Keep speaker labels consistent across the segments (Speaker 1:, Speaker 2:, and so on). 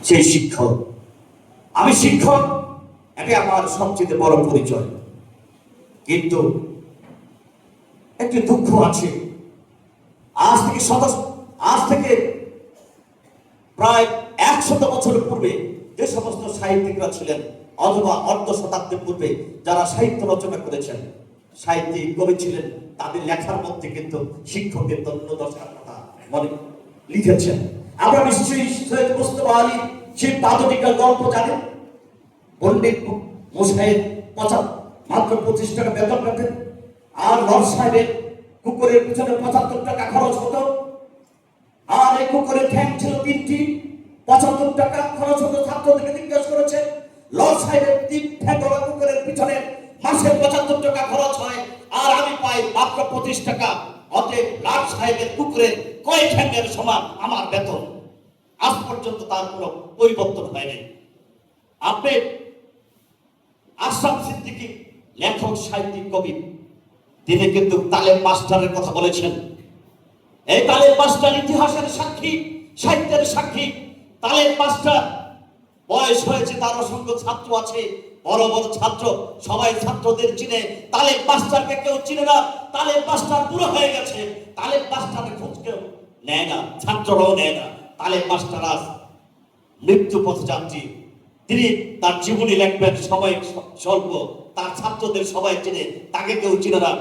Speaker 1: সেই শিক্ষক। আমি শিক্ষক, এটাই আমার সবচেয়ে বড় পরিচয়। কিন্তু একটি দুঃখ আছে, আজ থেকে প্রায় 100 বছর পূর্বে যে সমস্ত সাহিত্যিকরা ছিলেন, অথবা অর্ধ শতাব্দী পূর্বে যারা সাহিত্য রচনা করেছেন, সাহিত্যিক কবি ছিলেন, তাদের লেখার মধ্যে কিন্তু শিক্ষকের দশার কথা মনে লিখেছেন। আমরা নিশ্চয়ই সৈয়দ মুজতবা আলী সেই পাদবিকার গল্প জানেন। পণ্ডিত মোসাহেব মাত্র 25 টাকা বেতন পেতেন, আর লর্ড সাহেবের কুকুরের পিছনে 75 টাকা খরচ হতো, আর এই কুকুরের ঠ্যাং ছিল 3টি, 75 টাকা খরচ হতো। ছাত্রদেরকে জিজ্ঞেস করেছে, লর্ড সাহেবের 3 ঠ্যাংওয়ালা কুকুরের পিছনে মাসে 75 টাকা খরচ হয়, আর আমি পাই মাত্র 25 টাকা, অতএব লর্ড সাহেবের কুকুরের কয় ঠ্যাংয়ের সমান আমার বেতন? আজ পর্যন্ত তার কোনো পরিবর্তন হয়নি। আপনি আশরাফ সিদ্দিকী, লেখক, সাহিত্যিক, কবি, তিনি কিন্তু তালেব মাস্টারের কথা বলেছেন। এই তালেব মাস্টার ইতিহাসের সাক্ষী, সাহিত্যের সাক্ষী। তালেব মাস্টার বয়স হয়েছে, তার অসংখ্য ছাত্র আছে, বড় বড় ছাত্র, সবাই ছাত্রদের চিনে। তালেব মাস্টারকে কেউ চিনে না। তালেব মাস্টার বুড়ো হয়ে গেছে, তালেব মাস্টারের খোঁজ কেউ নেয় না, ছাত্ররাও নেয় না। তালেব মাস্টার আজ মৃত্যু পথযাত্রী। তিনি তার জীবনী লিখবেন, সময় স্বল্প, তার ছাত্রদের সবাই চিনে, তাকে কেউ চিনে না।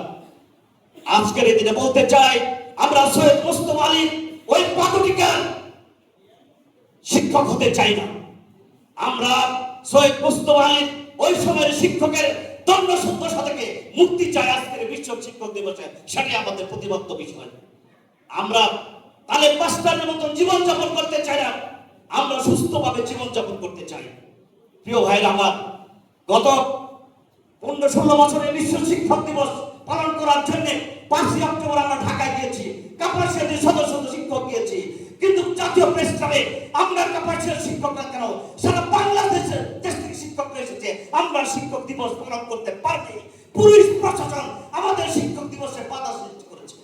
Speaker 1: আজকের এই দিনে বলতে চাই, আমরা সৈয়দ মুজতবা আলী ওই পাদবিকার শিক্ষক হতে চাই না। আমরা সৈয়দ মুজতবা আলী ওই সময়ের শিক্ষকের দণ্ড সন্ত্রাস থেকে মুক্তি চাই। আজকের বিশ্ব শিক্ষক দিবসে সেটাই আমাদের প্রতিবদ্ধ বিষয়। আমরা তালেব মাস্টারের মতন জীবনযাপন করতে চাই না, আমরা সুস্থভাবে জীবনযাপন করতে চাই। প্রিয় ভাইরা আমার, গত 15-16 বছরে বিশ্ব শিক্ষক দিবস পালন করার জন্য 5ই অক্টোবর আমরা ঢাকায় গিয়েছি, কাপাসিয়ার সদস্য শিক্ষক গিয়েছি। কিন্তু জাতীয় প্রেস ক্লাবে আমরা কাপাসিয়ার শিক্ষকরা কেন সারা বাংলাদেশের দেশ থেকে শিক্ষকরা এসেছে, আমরা শিক্ষক দিবস পালন করতে পারিনি। পুলিশ প্রশাসন আমাদের শিক্ষক দিবসে বাধা সৃষ্টি করেছে।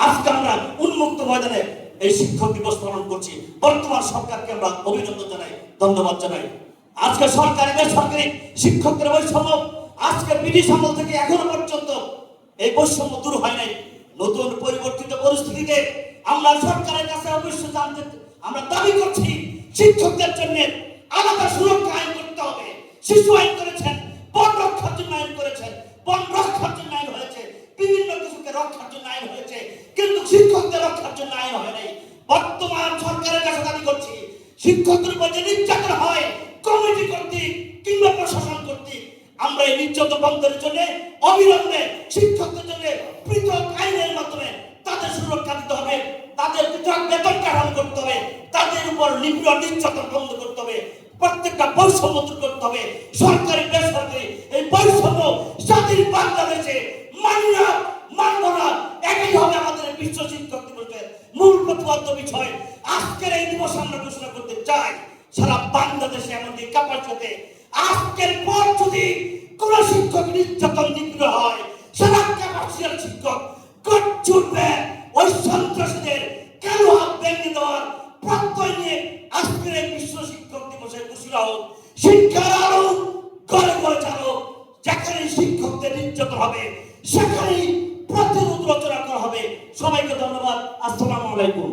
Speaker 1: আজকে আমরা উন্মুক্ত ময়দানে এই শিক্ষক দিবস পালন করছি। বর্তমান সরকারকে আমরা অভিনন্দন জানাই, ধন্যবাদ জানাই। আজকে সরকারি বেসরকারি শিক্ষকদের বৈষম্য, আজকে ব্রিটিশ আমল থেকে এখনো পর্যন্ত এই বৈষম্য দূর হয় নাই। নতুন পরিবর্তিত পরিস্থিতিতে আমরা সরকারের কাছে অবশ্যই আমরা দাবি করছি, শিক্ষকদের জন্য আলাদা সুরক্ষা আইন করতে হবে। শিশু আইন করেছেন, বন রক্ষার জন্য আইন করেছেন, বন রক্ষার জন্য আইন হয়েছে, বিভিন্ন কিছুকে রক্ষার জন্য আইন হয়েছে, কিন্তু শিক্ষকদের রক্ষার জন্য আইন হয় নাই। বর্তমান সরকারের কাছে দাবি করছি, শিক্ষকদের উপর যে নির্যাতন হয় কমিটি কর্তৃক কিংবা প্রশাসন কর্তৃক, আমরা এই নির্যাতন বন্ধের জন্য অবিলম্বে শিক্ষকদের জন্য পৃথক আইনের মাধ্যমে তাদের সুরক্ষা দিতে হবে, তাদের পৃথক বেতন কাঠামো করতে হবে, তাদের উপর নির্যাতন বন্ধ করতে হবে, প্রত্যেকটা বৈষম্য দূর করতে হবে। সরকারি বেসরকারি এই বৈষম্য স্বাধীন বাংলাদেশে মাননা মানব না, একই হবে আমাদের বিশ্ব শিক্ষক দিবসের মূল প্রতিপাদ্য বিষয়। আজকের এই দিবস আমরা ঘোষণা করতে চাই, সারা বাংলাদেশে এমনকি কাপাসিয়াতে আজকের পর যদি কোন শিক্ষক নির্যাতন নিগ্রহ হয়, সারা কাপাসিয়ার শিক্ষক গট ছুটবে ওই সন্ত্রাসীদের কালো হাত ভেঙে দেওয়ার প্রত্যয় নিয়ে আজকের এই বিশ্ব শিক্ষক দিবসের ঘোষণা হোক। শিক্ষার আলো ঘরে ঘরে চালো, যেখানে শিক্ষকদের নির্যাতন হবে সেখানেই প্রতিরোধ রচনা করা হবে। সবাইকে ধন্যবাদ। আসসালামু আলাইকুম।